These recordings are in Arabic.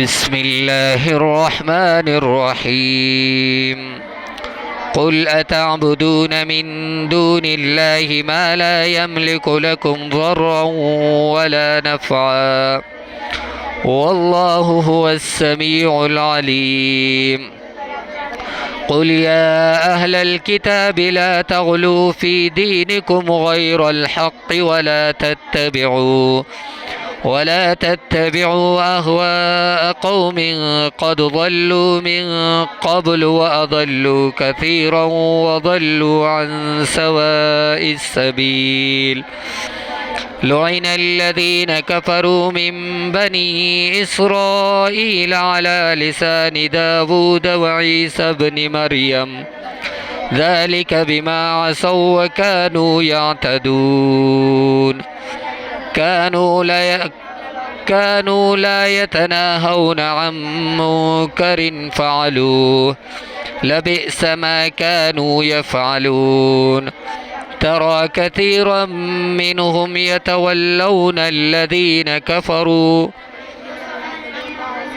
بسم الله الرحمن الرحيم قل أتعبدون من دون الله ما لا يملك لكم ضرا ولا نفعا والله هو السميع العليم قل يا أهل الكتاب لا تغلوا في دينكم غير الحق ولا تتبعوا أهواء قوم قد ضلوا من قبل وأضلوا كثيرا وضلوا عن سواء السبيل لعن الذين كفروا من بني إسرائيل على لسان داود وعيسى بن مريم ذلك بما عصوا وكانوا يعتدون كانوا لا يتناهون عن منكر فعلوه لبئس ما كانوا يفعلون ترى كثيرا منهم يتولون الذين كفروا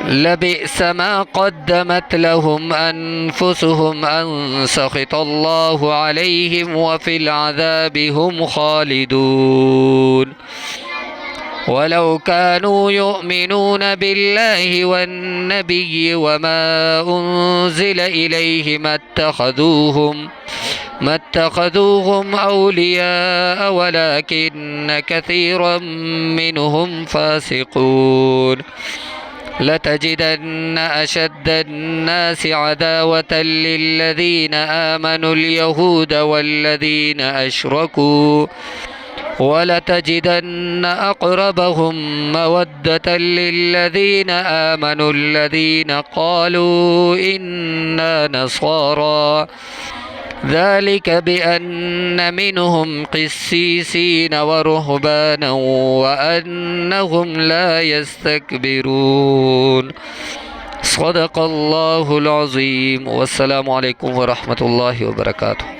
لبئس ما قدمت لهم أنفسهم أن سخط الله عليهم وفي العذاب هم خالدون ولو كانوا يؤمنون بالله والنبي وما أنزل إليه ما اتخذوهم أولياء ولكن كثيرا منهم فاسقون لتجدن أشد الناس عداوة للذين آمنوا اليهود والذين أشركوا ولتجدن أقربهم مودة للذين آمنوا الذين قالوا إنا نصارى ذلك بأن منهم قسيسين ورهبانا وأنهم لا يستكبرون صدق الله العظيم والسلام عليكم ورحمة الله وبركاته